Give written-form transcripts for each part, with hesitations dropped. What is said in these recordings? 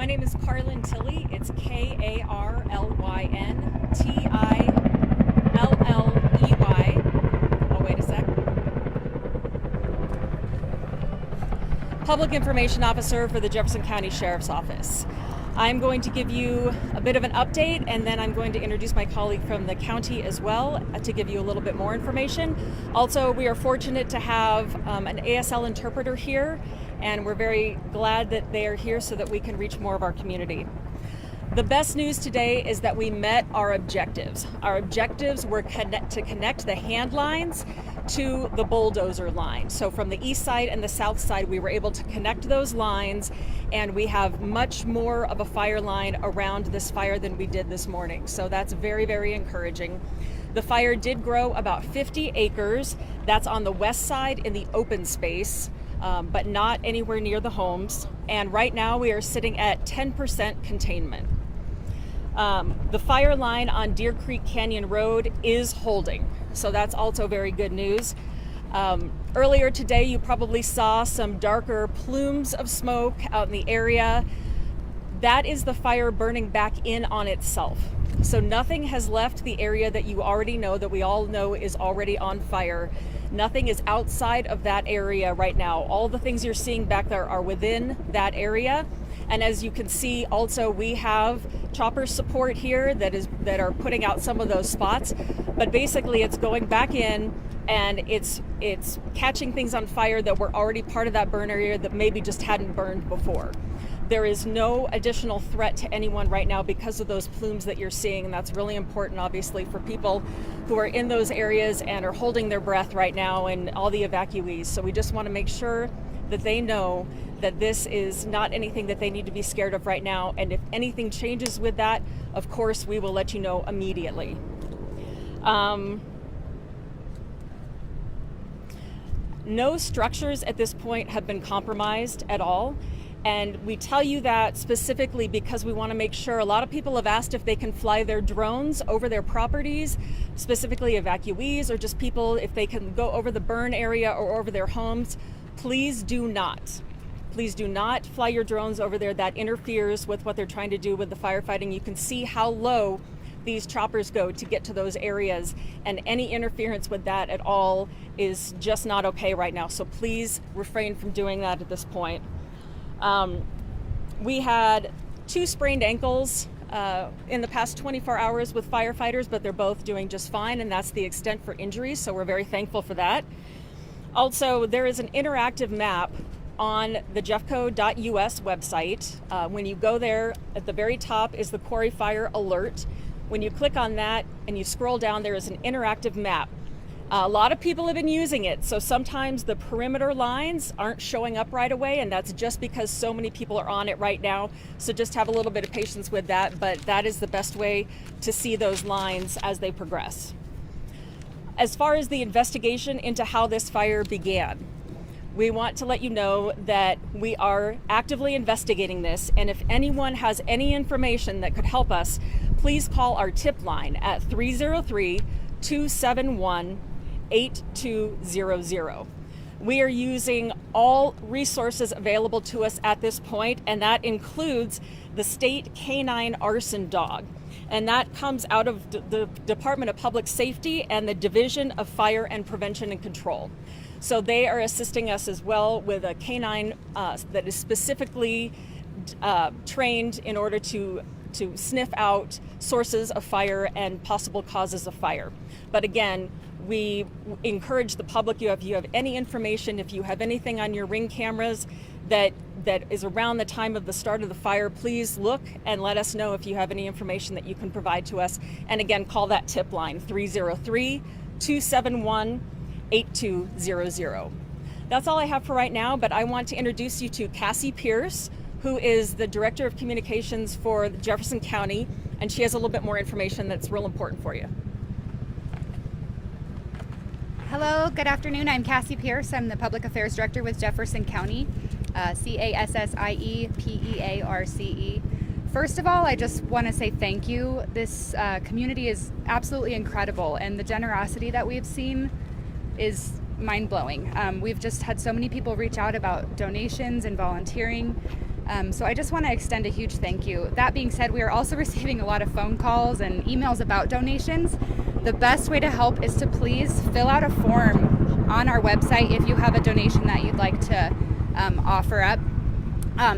My name is Carlyn Tilley. It's Karlyn Tilley. Oh, wait a sec. Public Information Officer for the Jefferson County Sheriff's Office. I'm going to give you a bit of an update, and then I'm going to introduce my colleague from the county as well to give you a little bit more information. Also, we are fortunate to have an ASL interpreter here, and we're very glad that they are here so that we can reach more of our community. The best news today is that we met our objectives. Our objectives were to connect the hand lines to the bulldozer line. So from the east side and the south side, we were able to connect those lines, and we have much more of a fire line around this fire than we did this morning. So that's very, very encouraging. The fire did grow about 50 acres. That's on the west side in the open space, but not anywhere near the homes. And right now we are sitting at 10% containment. The fire line on Deer Creek Canyon Road is holding, so that's also very good news. Earlier today, you probably saw some darker plumes of smoke out in the area. That is the fire burning back in on itself. So nothing has left the area that you already know, that we all know is already on fire. Nothing is outside of that area right now. All the things you're seeing back there are within that area. And as you can see, also we have chopper support here that are putting out some of those spots. But basically it's going back in, and it's catching things on fire that were already part of that burn area that maybe just hadn't burned before. There is no additional threat to anyone right now because of those plumes that you're seeing, and that's really important, obviously, for people who are in those areas and are holding their breath right now, and all the evacuees. So we just want to make sure that they know that this is not anything that they need to be scared of right now, and if anything changes with that, of course, we will let you know immediately. No structures at this point have been compromised at all. And we tell you that specifically because we want to make sure. A lot of people have asked if they can fly their drones over their properties, specifically evacuees or just people, if they can go over the burn area or over their homes. Please do not. Please do not fly your drones over there. That interferes with what they're trying to do with the firefighting. You can see how low these choppers go to get to those areas, and any interference with that at all is just not okay right now. So please refrain from doing that at this point. We had 2 sprained ankles in the past 24 hours with firefighters, but they're both doing just fine, and that's the extent for injuries, so we're very thankful for that. Also, there is an interactive map on the jeffco.us website. When you go there, at the very top is the Quarry Fire alert. When you click on that and you scroll down, there is an interactive map. A lot of people have been using it, so sometimes the perimeter lines aren't showing up right away, and that's just because so many people are on it right now. So just have a little bit of patience with that, but that is the best way to see those lines as they progress. As far as the investigation into how this fire began, we want to let you know that we are actively investigating this, and if anyone has any information that could help us, please call our tip line at 303-271-8200. We are using all resources available to us at this point, and that includes the state canine arson dog. And that comes out of the Department of Public Safety and the Division of Fire and Prevention and Control. So they are assisting us as well with a canine that is specifically trained in order to sniff out sources of fire and possible causes of fire. But again, we encourage the public, if you have any information, if you have anything on your Ring cameras that is around the time of the start of the fire, please look and let us know if you have any information that you can provide to us. And again, call that tip line, 303-271-8200. That's all I have for right now, but I want to introduce you to Cassie Pierce, who is the Director of Communications for Jefferson County, and she has a little bit more information that's real important for you. Hello, good afternoon. I'm Cassie Pierce. I'm the Public Affairs Director with Jefferson County, CASSIEPEARCE. First of all, I just want to say thank you. This community is absolutely incredible, and the generosity that we've seen is mind-blowing. We've just had so many people reach out about donations and volunteering, So I just want to extend a huge thank you. That being said, we are also receiving a lot of phone calls and emails about donations. The best way to help is to please fill out a form on our website if you have a donation that you'd like to offer up.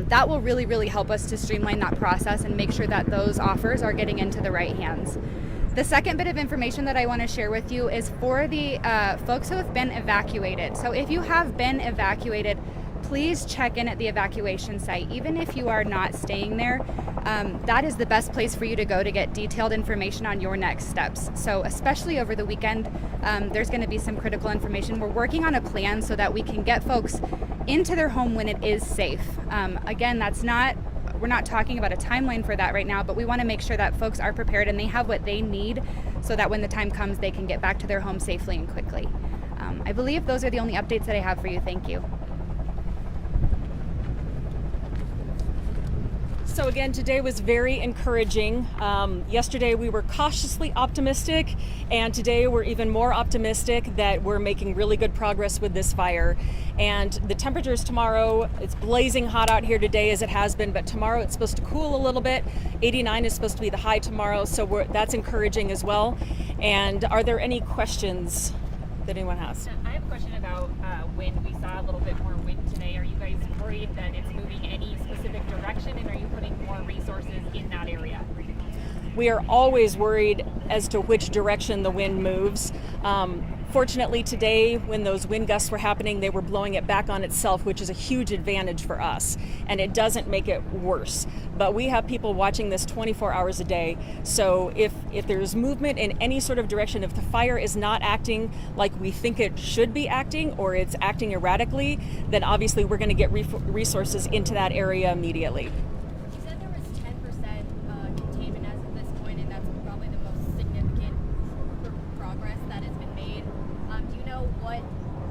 That will really, really help us to streamline that process and make sure that those offers are getting into the right hands. The second bit of information that I want to share with you is for the folks who have been evacuated. So if you have been evacuated, please check in at the evacuation site. Even if you are not staying there, that is the best place for you to go to get detailed information on your next steps. So especially over the weekend, there's going to be some critical information. We're working on a plan so that we can get folks into their home when it is safe. Again, we're not talking about a timeline for that right now, but we want to make sure that folks are prepared and they have what they need so that when the time comes, they can get back to their home safely and quickly. I believe those are the only updates that I have for you. Thank you. So again, today was very encouraging. Yesterday we were cautiously optimistic, and today we're even more optimistic that we're making really good progress with this fire. And the temperatures tomorrow, it's blazing hot out here today as it has been, but tomorrow it's supposed to cool a little bit. 89 is supposed to be the high tomorrow, so that's encouraging as well. And are there any questions that anyone has? I have a question about wind. We saw a little bit more wind today. Are you guys worried that it's moving any specific direction, and are you putting more resources in that area? We are always worried as to which direction the wind moves. Fortunately today, when those wind gusts were happening, they were blowing it back on itself, which is a huge advantage for us, and it doesn't make it worse. But we have people watching this 24 hours a day, so if there's movement in any sort of direction, if the fire is not acting like we think it should be acting, or it's acting erratically, then obviously we're going to get resources into that area immediately. You said there was 10% containment as of this point, and that's probably the most significant progress that has been made. Do you know what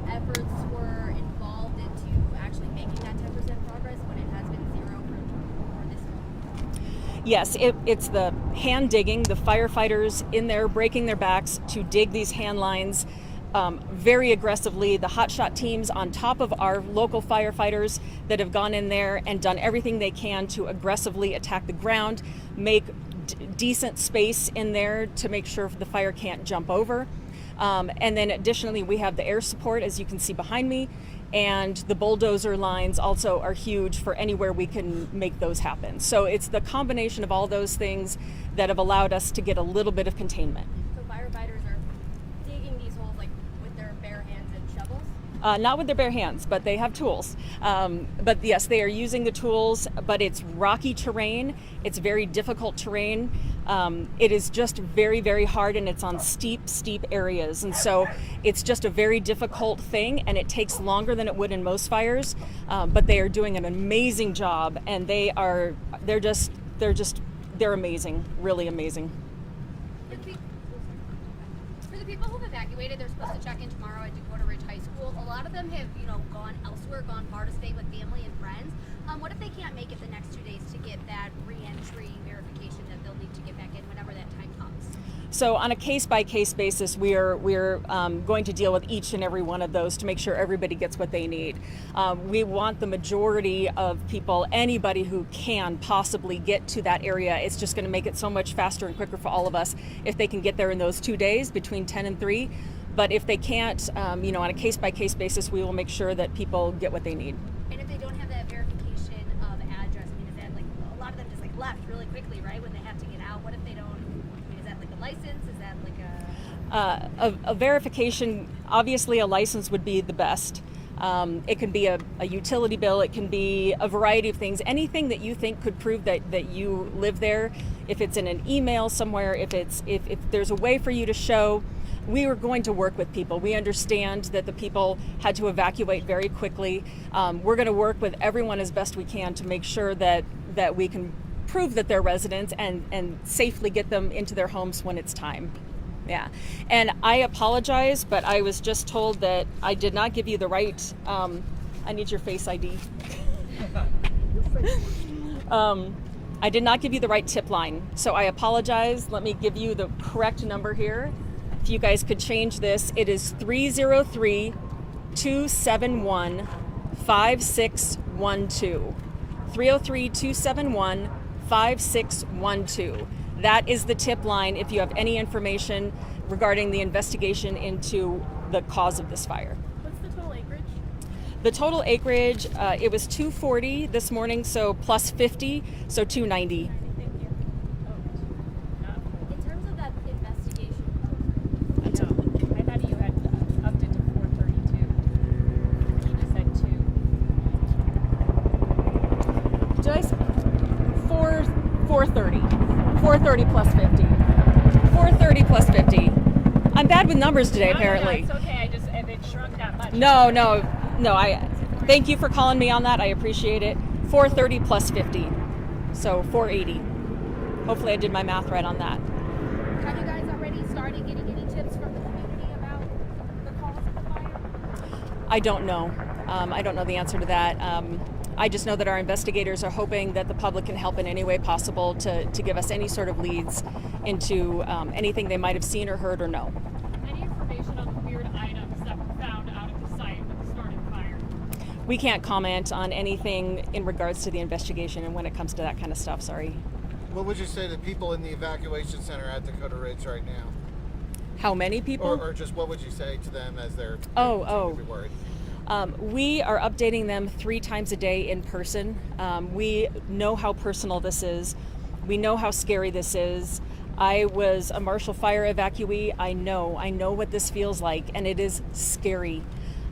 efforts were involved into actually making that 10% progress when it has been zero for this long? Yes, it's the hand digging, the firefighters in there breaking their backs to dig these hand lines very aggressively. The hotshot teams on top of our local firefighters that have gone in there and done everything they can to aggressively attack the ground, make decent space in there to make sure the fire can't jump over. And then additionally, we have the air support, as you can see behind me, and the bulldozer lines also are huge for anywhere we can make those happen. So it's the combination of all those things that have allowed us to get a little bit of containment. So firefighters are digging these holes like with their bare hands and shovels? Not with their bare hands, but they have tools. But yes, they are using the tools, but it's rocky terrain. It's very difficult terrain. It is just very, very hard, and it's on steep areas. And so it's just a very difficult thing, and it takes longer than it would in most fires. But they are doing an amazing job, and they're amazing, really amazing. For the people who've evacuated, they're supposed to check in tomorrow at Dakota Ridge High School. A lot of them have, gone elsewhere, gone far to stay with family and friends. What if they can't make it the next 2 days to get that re-entry verification that they'll need to get back in whenever that time comes? So on a case-by-case basis, we're going to deal with each and every one of those to make sure everybody gets what they need. We want the majority of people, anybody who can possibly get to that area. It's just going to make it so much faster and quicker for all of us if they can get there in those 2 days between 10 and 3. But if they can't, on a case-by-case basis, we will make sure that people get what they need. And if they don't have that verification of address, is that like a lot of them just left really quickly, right, when they have to get out? What if they don't? Is that like a license? Is that like a verification? Obviously, a license would be the best. It can be a utility bill. It can be a variety of things. Anything that you think could prove that you live there. If it's in an email somewhere, if there's a way for you to show. We were going to work with people. We understand that the people had to evacuate very quickly. We're going to work with everyone as best we can to make sure that we can prove that they're residents and safely get them into their homes when it's time. Yeah, and I apologize, but I was just told that I did not give you the right, I need your face ID. I did not give you the right tip line, so I apologize. Let me give you the correct number here. If you guys could change this, it is 303-271-5612. 303-271-5612. That is the tip line if you have any information regarding the investigation into the cause of this fire. What's the total acreage? The total acreage, it was 240 this morning, so plus 50, so 290. Thank you. In terms of that investigation, I know. I thought you had upped it to 432. You just said 2. Did I say 430? 430 plus 50. 430 plus 50. I'm bad with numbers today, apparently. No, it's okay. If it shrunk that much. No. I thank you for calling me on that. I appreciate it. 430 plus 50, so 480. Hopefully, I did my math right on that. have you guys already started getting any tips from the community about the cause of the fire? I don't know. I don't know the answer to that. I just know that our investigators are hoping that the public can help in any way possible to give us any sort of leads into anything they might have seen or heard or know. Any information on the weird items that were found out at the site that started the fire? We can't comment on anything in regards to the investigation and when it comes to that kind of stuff, sorry. What would you say to people in the evacuation center at Dakota Ridge right now? How many people? Or just what would you say to them as they're Oh. to be worried? We are updating them 3 times a day in person. We know how personal this is. We know how scary this is. I was a Marshall Fire evacuee. I know what this feels like, and it is scary.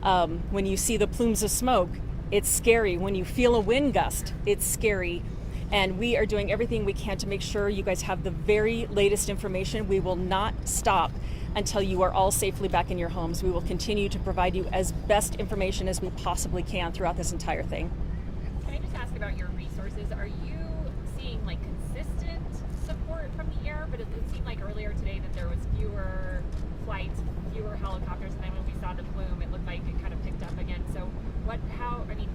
When you see the plumes of smoke, it's scary. When you feel a wind gust, it's scary. And we are doing everything we can to make sure you guys have the very latest information. We will not stop until you are all safely back in your homes. We will continue to provide you as best information as we possibly can throughout this entire thing. Can I just ask about your resources? Are you seeing like consistent support from the air? But it seemed like earlier today that there was fewer flights, fewer helicopters, and then when we saw the plume, it looked like it kind of picked up again. So do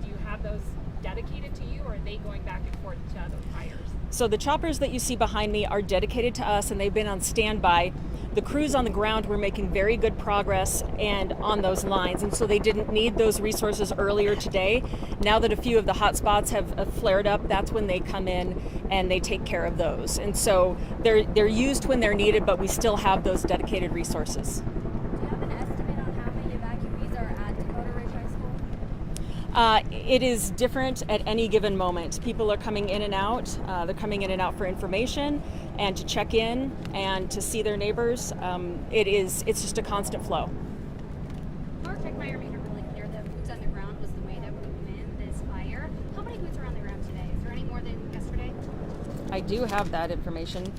you have those dedicated to you, or are they going back and forth to other fires? So the choppers that you see behind me are dedicated to us, and they've been on standby. The crews on the ground were making very good progress and on those lines, and so they didn't need those resources earlier today. Now that a few of the hot spots have flared up, that's when they come in and they take care of those. And so they're used when they're needed, but we still have those dedicated resources. Do you have an estimate on how many evacuees are at Dakota Ridge High School? It is different at any given moment. People are coming in and out. They're coming in and out for information and to check in and to see their neighbors. It's just a constant flow. Our check fire made it really clear that boots on the ground was the way that we win this fire. How many boots are on the ground today? Is there any more than yesterday? I do have that information.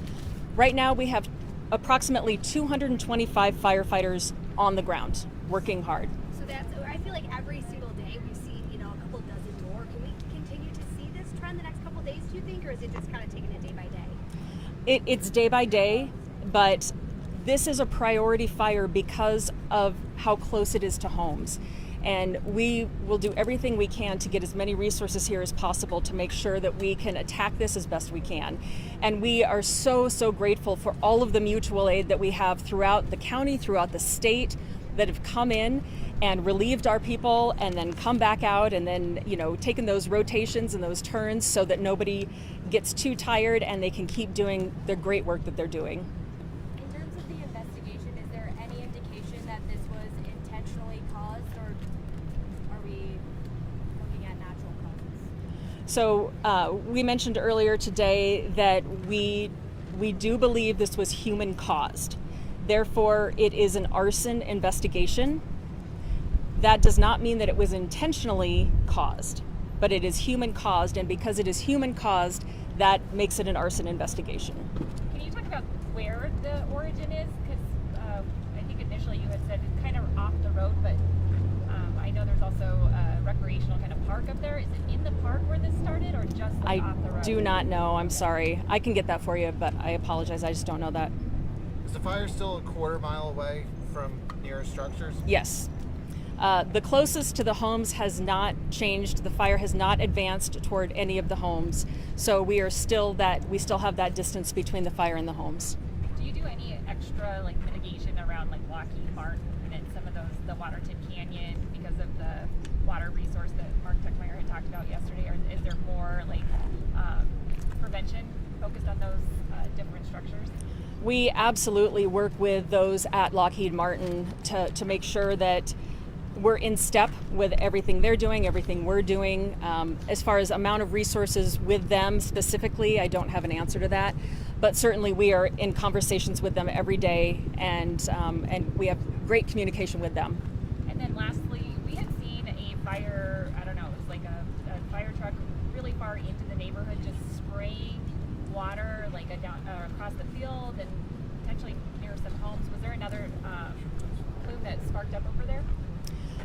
Right now we have approximately 225 firefighters on the ground working hard. So I feel like every single day we see, a couple dozen more. Can we continue to see this trend the next couple days, do you think, or is it just kind of taking it day by day? It's day by day, but this is a priority fire because of how close it is to homes. And we will do everything we can to get as many resources here as possible to make sure that we can attack this as best we can. And we are so grateful for all of the mutual aid that we have throughout the county, throughout the state, that have come in and relieved our people and then come back out and then, taken those rotations and those turns so that nobody gets too tired and they can keep doing the great work that they're doing. In terms of the investigation, is there any indication that this was intentionally caused, or are we looking at natural causes? So we mentioned earlier today that we do believe this was human caused. Therefore, it is an arson investigation. That does not mean that it was intentionally caused, but it is human caused, and because it is human caused, that makes it an arson investigation. Can you talk about where the origin is? Because I think initially you had said it's kind of off the road, but I know there's also a recreational kind of park up there. Is it in the park where this started, or just off the road? I do not know. I'm sorry. I can get that for you, but I apologize. I just don't know that. Is the fire still a quarter mile away from nearest structures? Yes. The closest to the homes has not changed. The fire has not advanced toward any of the homes. So we still have that distance between the fire and the homes. Do you do any extra mitigation around Lockheed Martin and some of the Waterton Canyon because of the water resource that Mark Tuckmeyer had talked about yesterday, or is there more like prevention focused on those different structures? We absolutely work with those at Lockheed Martin to make sure that we're in step with everything they're doing, everything we're doing. As far as amount of resources with them specifically, I don't have an answer to that. But certainly we are in conversations with them every day, and we have great communication with them. And then lastly, we had seen a fire, I don't know, it was like a fire truck really far into the neighborhood, just spraying water like across the field and potentially near some homes. Was there another plume that sparked up over there?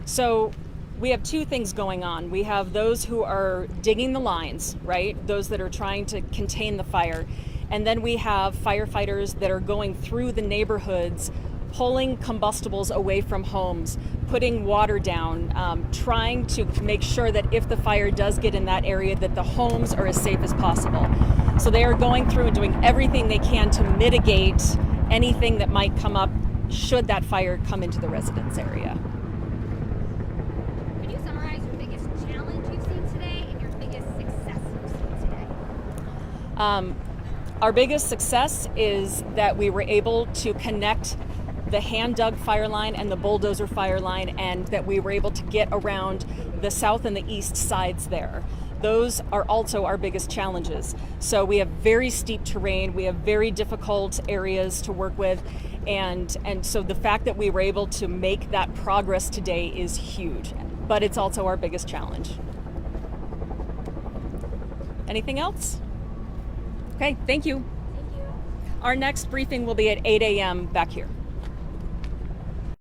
So we have two things going on. We have those who are digging the lines, right? Those that are trying to contain the fire. And then we have firefighters that are going through the neighborhoods, pulling combustibles away from homes, putting water down, trying to make sure that if the fire does get in that area, that the homes are as safe as possible. So they are going through and doing everything they can to mitigate anything that might come up should that fire come into the residence area. Can you summarize your biggest challenge you've seen today and your biggest success you've seen today? Our biggest success is that we were able to connect the hand-dug fire line and the bulldozer fire line, and that we were able to get around the south and the east sides there. Those are also our biggest challenges. So we have very steep terrain, we have very difficult areas to work with, and so the fact that we were able to make that progress today is huge, but it's also our biggest challenge. Anything else? Okay, thank you. Thank you. Our next briefing will be at 8 a.m. back here.